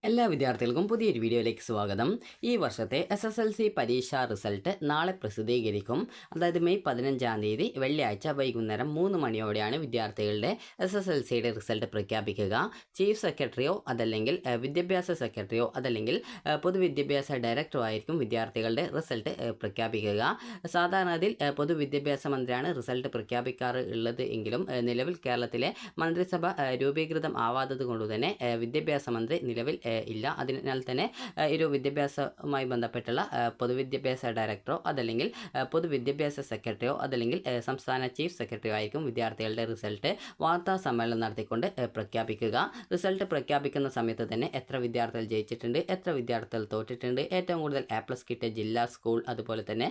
എല്ലാ വിദ്യാർത്ഥികൾക്കും പുതിയൊരു വീഡിയോയിലേക്ക് സ്വാഗതം. ഈ വർഷത്തെ SSLC പരീക്ഷാ റിസൾട്ട് നാളെ പ്രസിദ്ധീകരിക്കും. അതായത് മെയ് 15-ാം തീയതി വെള്ളിയാഴ്ച വൈകുന്നേരം 3 മണിയോടെയാണ് വിദ്യാർത്ഥികളുടെ SSLCയുടെ റിസൾട്ട് പ്രഖ്യാപിക്കുക. ചീഫ് സെക്രട്ടറിയോ അതല്ലെങ്കിൽ വിദ്യാഭ്യാസ സെക്രട്ടറിയോ അതല്ലെങ്കിൽ പൊതുവിദ്യാഭ്യാസ ഡയറക്ടറോ ആയിരിക്കും വിദ്യാർത്ഥികളുടെ റിസൾട്ട് പ്രഖ്യാപിക്കുക. സാധാരണ അതിൽ പൊതുവിദ്യാഭ്യാസ മന്ത്രിയാണ് റിസൾട്ട് പ്രഖ്യാപിക്കാറ് ഉള്ളത് എങ്കിലും നിലവിൽ കേരളത്തിലെ മന്ത്രിസഭ രൂപീകൃതം ആവാത്തത് കൊണ്ട് തന്നെ വിദ്യാഭ്യാസ മന്ത്രി നിലവിൽ ഇല്ല. അതിനാൽ തന്നെ ഒരു വിദ്യാഭ്യാസവുമായി ബന്ധപ്പെട്ടുള്ള പൊതുവിദ്യാഭ്യാസ ഡയറക്ടറോ അതല്ലെങ്കിൽ പൊതുവിദ്യാഭ്യാസ സെക്രട്ടറിയോ അതല്ലെങ്കിൽ സംസ്ഥാന ചീഫ് സെക്രട്ടറിയോ ആയിരിക്കും വിദ്യാർത്ഥികളുടെ റിസൾട്ട് വാർത്താ സമ്മേളനം നടത്തിക്കൊണ്ട് പ്രഖ്യാപിക്കുക. റിസൾട്ട് പ്രഖ്യാപിക്കുന്ന സമയത്ത് തന്നെ എത്ര വിദ്യാർത്ഥികൾ ജയിച്ചിട്ടുണ്ട്, എത്ര വിദ്യാർത്ഥികൾ തോറ്റിട്ടുണ്ട്, ഏറ്റവും കൂടുതൽ A+ കിട്ടിയ ജില്ലാ, സ്കൂൾ, അതുപോലെ തന്നെ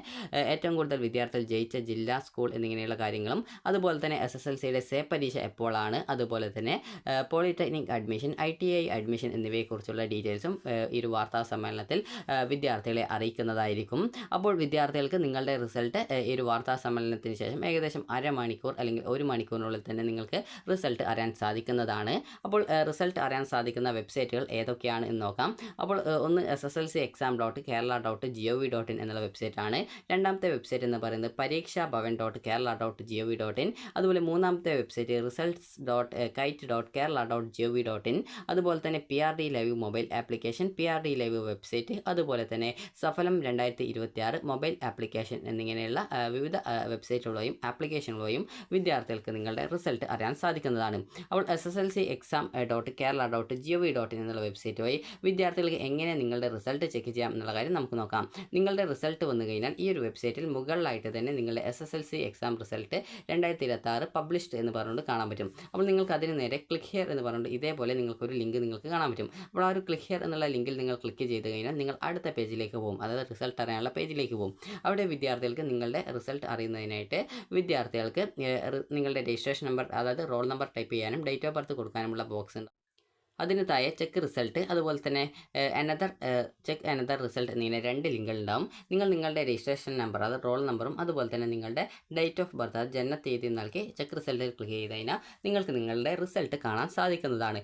ഏറ്റവും കൂടുതൽ വിദ്യാർത്ഥികൾ ജയിച്ച ജില്ലാ, സ്കൂൾ എന്നിങ്ങനെയുള്ള കാര്യങ്ങളും, അതുപോലെ തന്നെ SSLCയുടെ സേ പരീക്ഷ എപ്പോഴാണ്, അതുപോലെ തന്നെ പോളിടെക്നിക് അഡ്മിഷൻ, ITI അഡ്മിഷൻ എന്നിവയെക്കുറിച്ചുള്ള ഡീറ്റെയിൽസും ഈ ഒരു വാർത്താ സമ്മേളനത്തിൽ വിദ്യാർത്ഥികളെ അറിയിക്കുന്നതായിരിക്കും. അപ്പോൾ വിദ്യാർത്ഥികൾക്ക് നിങ്ങളുടെ റിസൾട്ട് ഈ ഒരു വാർത്താ സമ്മേളനത്തിന് ശേഷം ഏകദേശം അരമണിക്കൂർ അല്ലെങ്കിൽ 1 മണിക്കൂറിനുള്ളിൽ തന്നെ നിങ്ങൾക്ക് റിസൾട്ട് അറിയാൻ സാധിക്കുന്നതാണ്. അപ്പോൾ റിസൾട്ട് അറിയാൻ സാധിക്കുന്ന വെബ്സൈറ്റുകൾ ഏതൊക്കെയാണ് എന്ന് നോക്കാം. അപ്പോൾ ഒന്ന് SSLCexam.kerala.gov.in എന്നുള്ള വെബ്സൈറ്റാണ്. രണ്ടാമത്തെ വെബ്സൈറ്റ് എന്ന് പറയുന്നത് പരീക്ഷാഭവൻ.kerala.gov.in. അതുപോലെ മൂന്നാമത്തെ വെബ്സൈറ്റ് results.kite.kerala.gov.in. അതുപോലെ തന്നെ PRD live mobile application, PRD live website, അതുപോലെ തന്നെ സഫലം 2026 മൊബൈൽ ആപ്ലിക്കേഷൻ എന്നിങ്ങനെയുള്ള വിവിധ വെബ്സൈറ്റുകളെയും ആപ്ലിക്കേഷനുകളെയും വിദ്യാർത്ഥികൾക്ക് നിങ്ങളുടെ റിസൾട്ട് അറിയാൻ സാധിക്കുന്നതാണ്. അപ്പോൾ SSLCexam.kerala.gov.in എന്നുള്ള വെബ്സൈറ്റ് വഴി വിദ്യാർത്ഥികൾക്ക് എങ്ങനെ നിങ്ങളുടെ റിസൾട്ട് ചെക്ക് ചെയ്യാം എന്നുള്ള കാര്യം നമുക്ക് നോക്കാം. നിങ്ങളുടെ റിസൾട്ട് വന്നു കഴിഞ്ഞാൽ ഈ ഒരു വെബ്സൈറ്റിൽ മുകളിലായിട്ട് തന്നെ നിങ്ങളുടെ SSLC എക്സാം റിസൾട്ട് 2026 പബ്ലിഷ്ഡ് എന്ന് പറഞ്ഞുകൊണ്ട് കാണാൻ പറ്റും. അപ്പോൾ നിങ്ങൾക്ക് അതിന് നേരെ ക്ലിക്ക് ഹിയർ എന്ന് പറഞ്ഞുകൊണ്ട് ഇതേപോലെ നിങ്ങൾക്കൊരു ലിങ്ക് നിങ്ങൾക്ക് കാണാൻ പറ്റും. അപ്പോൾ ആ ഒരു ക്ലിക്ക് ഹിയർ എന്നുള്ള ലിങ്കിൽ നിങ്ങൾ ക്ലിക്ക് ചെയ്ത് കഴിഞ്ഞാൽ നിങ്ങൾ അടുത്ത പേജിലേക്ക് പോകും, അതായത് റിസൾട്ട് അറിയാനുള്ള പേജിലേക്ക് പോകും. അവിടെ വിദ്യാർത്ഥികൾക്ക് നിങ്ങളുടെ റിസൾട്ട് അറിയുന്നതിനായിട്ട് വിദ്യാർത്ഥികൾക്ക് നിങ്ങളുടെ രജിസ്ട്രേഷൻ നമ്പർ, അതായത് റോൾ നമ്പർ ടൈപ്പ് ചെയ്യാനും ഡേറ്റ് ഓഫ് ബർത്ത് കൊടുക്കാനുമുള്ള ബോക്സ് ഉണ്ട്. അതിന് താഴെ ചെക്ക് റിസൾട്ട്, അതുപോലെ തന്നെ അനദർ റിസൾട്ട് എന്നിങ്ങനെ 2 ലിങ്കുകൾ ഉണ്ടാവും. നിങ്ങൾ നിങ്ങളുടെ രജിസ്ട്രേഷൻ നമ്പർ, അത് റോൾ നമ്പറും അതുപോലെ തന്നെ നിങ്ങളുടെ ഡേറ്റ് ഓഫ് ബർത്ത്, അത് ജനനത്തീയതി നൽകി ചെക്ക് റിസൾട്ടിൽ ക്ലിക്ക് ചെയ്ത് കഴിഞ്ഞാൽ നിങ്ങൾക്ക് നിങ്ങളുടെ റിസൾട്ട് കാണാൻ സാധിക്കുന്നതാണ്.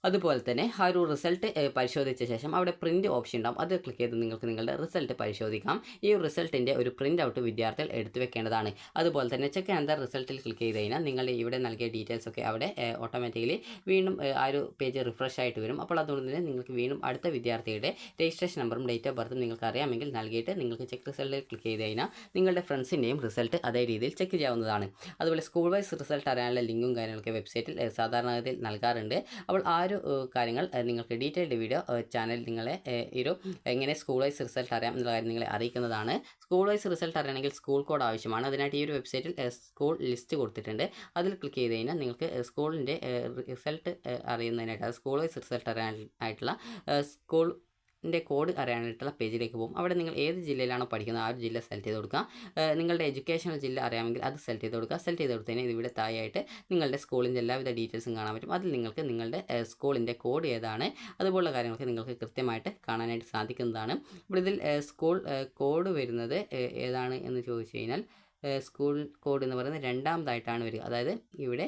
അതുപോലെ തന്നെ ആ ഒരു റിസൾട്ട് പരിശോധിച്ച ശേഷം അവിടെ പ്രിൻറ്റ് ഓപ്ഷൻ ഉണ്ടാകും. അത് ക്ലിക്ക് ചെയ്ത് നിങ്ങൾക്ക് നിങ്ങളുടെ റിസൾട്ട് പരിശോധിക്കാം. ഈ ഒരു റിസൾട്ടിൻ്റെ ഒരു പ്രിൻ്റ് ഔട്ട് വിദ്യാർത്ഥികൾ എടുത്തു വെക്കേണ്ടതാണ്. അതുപോലെ തന്നെ ചെക്ക് അനദർ റിസൾട്ടിൽ ക്ലിക്ക് ചെയ്ത് കഴിഞ്ഞാൽ നിങ്ങൾ ഇവിടെ നൽകിയ ഡീറ്റെയിൽസ് ഒക്കെ അവിടെ ഓട്ടോമാറ്റിക്കലി വീണ്ടും ആ ഒരു പേജ് റിഫ്രഷ് ആയിട്ട് വരും. അപ്പോൾ അതുകൊണ്ട് തന്നെ നിങ്ങൾക്ക് വീണ്ടും അടുത്ത വിദ്യാർത്ഥിയുടെ രജിസ്ട്രേഷൻ നമ്പറും ഡേറ്റ് ഓഫ് ബർത്തും നിങ്ങൾക്ക് അറിയാമെങ്കിൽ നൽകിയിട്ട് നിങ്ങൾക്ക് ചെക്ക് റിസൾട്ടിൽ ക്ലിക്ക് ചെയ്ത് കഴിഞ്ഞാൽ നിങ്ങളുടെ ഫ്രണ്ട്സിൻ്റെയും റിസൾട്ട് അതേ രീതിയിൽ ചെക്ക് ചെയ്യാവുന്നതാണ്. അതുപോലെ സ്കൂൾ വൈസ് റിസൾട്ട് അറിയാനുള്ള ലിങ്കും കാര്യങ്ങളൊക്കെ വെബ്സൈറ്റിൽ സാധാരണഗതിയിൽ നൽകാറുണ്ട്. അപ്പോൾ ആ ഒരു കാര്യങ്ങൾ നിങ്ങൾക്ക് ഡീറ്റെയിൽഡ് വീഡിയോ ചാനൽ നിങ്ങളെ ഒരു എങ്ങനെ സ്കൂൾ വൈസ് റിസൾട്ട് അറിയാം എന്നുള്ള കാര്യം നിങ്ങളെ അറിയിക്കുന്നതാണ്. സ്കൂൾ വൈസ് റിസൾട്ട് അറിയണമെങ്കിൽ സ്കൂൾ കോഡ് ആവശ്യമാണ്. അതിനായിട്ട് ഈ ഒരു വെബ്സൈറ്റിൽ സ്കൂൾ ലിസ്റ്റ് കൊടുത്തിട്ടുണ്ട്. അതിൽ ക്ലിക്ക് ചെയ്ത് കഴിഞ്ഞാൽ നിങ്ങൾക്ക് സ്കൂളിൻ്റെ റിസൾട്ട് അറിയുന്നതിനായിട്ട്, അത് സ്കൂൾ വൈസ് റിസൾട്ട് അറിയാനായിട്ടുള്ള സ്കൂൾ കോഡ് അറിയാനായിട്ടുള്ള പേജിലേക്ക് പോകും. അവിടെ നിങ്ങൾ ഏത് ജില്ലയിലാണോ പഠിക്കുന്നത് ആ ഒരു ജില്ല സെലക്ട് ചെയ്ത് കൊടുക്കുക. നിങ്ങളുടെ എഡ്യൂക്കേഷണൽ ജില്ല അറിയാമെങ്കിൽ അത് സെലക്ട് ചെയ്ത് കൊടുക്കുക. സെലക്ട് ചെയ്ത് കൊടുത്തതിന് ഇവിടെ താഴെയായിട്ട് നിങ്ങളുടെ സ്കൂളിൻ്റെ എല്ലാവിധ ഡീറ്റെയിൽസും കാണാൻ പറ്റും. അതിൽ നിങ്ങൾക്ക് നിങ്ങളുടെ സ്കൂളിൻ്റെ കോഡ് ഏതാണ്, അതുപോലുള്ള കാര്യങ്ങളൊക്കെ നിങ്ങൾക്ക് കൃത്യമായിട്ട് കാണാനായിട്ട് സാധിക്കുന്നതാണ്. അപ്പോൾ ഇതിൽ സ്കൂൾ കോഡ് വരുന്നത് ഏതാണ് എന്ന് ചോദിച്ചു കഴിഞ്ഞാൽ സ്കൂൾ കോഡ് എന്ന് പറയുന്നത് രണ്ടാമതായിട്ടാണ് വരിക. അതായത് ഇവിടെ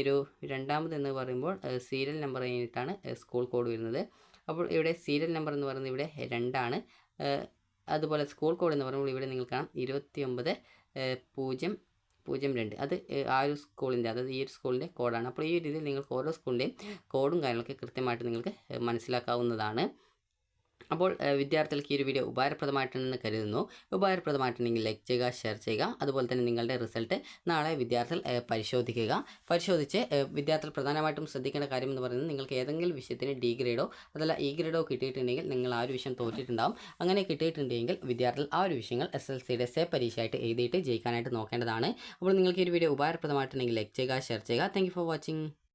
ഒരു രണ്ടാമതെന്ന് പറയുമ്പോൾ സീരിയൽ നമ്പർ കഴിഞ്ഞിട്ടാണ് സ്കൂൾ കോഡ് വരുന്നത്. അപ്പോൾ ഇവിടെ സീരിയൽ നമ്പർ എന്ന് പറയുന്നത് ഇവിടെ 2 ആണ്. അതുപോലെ സ്കൂൾ കോഡ് എന്ന് പറയുമ്പോൾ ഇവിടെ നിങ്ങൾ കാണാം 29002. അത് ആ ഒരു സ്കൂളിൻ്റെ, അതായത് ഈ ഒരു സ്കൂളിൻ്റെ കോഡാണ്. അപ്പോൾ ഈ ഒരു രീതിയിൽ നിങ്ങൾക്ക് ഓരോ സ്കൂളിൻ്റെയും കോഡും കാര്യങ്ങളൊക്കെ കൃത്യമായിട്ട് നിങ്ങൾക്ക് മനസ്സിലാക്കാവുന്നതാണ്. അപ്പോൾ വിദ്യാർത്ഥികൾക്ക് ഈ ഒരു വീഡിയോ ഉപകാരപ്രദമായിട്ടുണ്ടെന്ന് കരുതുന്നു. ഉപകാരപ്രദമായിട്ടുണ്ടെങ്കിൽ ലൈക്ക് ചെയ്യുക, ഷെയർ ചെയ്യുക. അതുപോലെ തന്നെ നിങ്ങളുടെ റിസൾട്ട് നാളെ വിദ്യാർത്ഥികൾ പരിശോധിച്ച് വിദ്യാർത്ഥികൾ പ്രധാനമായിട്ടും ശ്രദ്ധിക്കേണ്ട കാര്യം എന്ന് പറയുന്നത്, നിങ്ങൾക്ക് ഏതെങ്കിലും വിഷയത്തിന് D ഗ്രേഡോ അതല്ല E ഗ്രേഡോ കിട്ടിയിട്ടുണ്ടെങ്കിൽ നിങ്ങൾ ആ ഒരു വിഷയം തോറ്റിട്ടുണ്ടാകും. അങ്ങനെ കിട്ടിയിട്ടുണ്ടെങ്കിൽ വിദ്യാർത്ഥികൾ ആ ഒരു വിഷയങ്ങൾ SSLCയുടെ സേ പരീക്ഷയായിട്ട് എഴുതിയിട്ട് ജയിക്കാനായിട്ട് നോക്കേണ്ടതാണ്. അപ്പോൾ നിങ്ങൾക്ക് ഈ ഒരു വീഡിയോ ഉപകാരപ്രദമായിട്ടുണ്ടെങ്കിൽ ലൈക്ക് ചെയ്യുക, ഷെയർ ചെയ്യുക. Thank you for watching.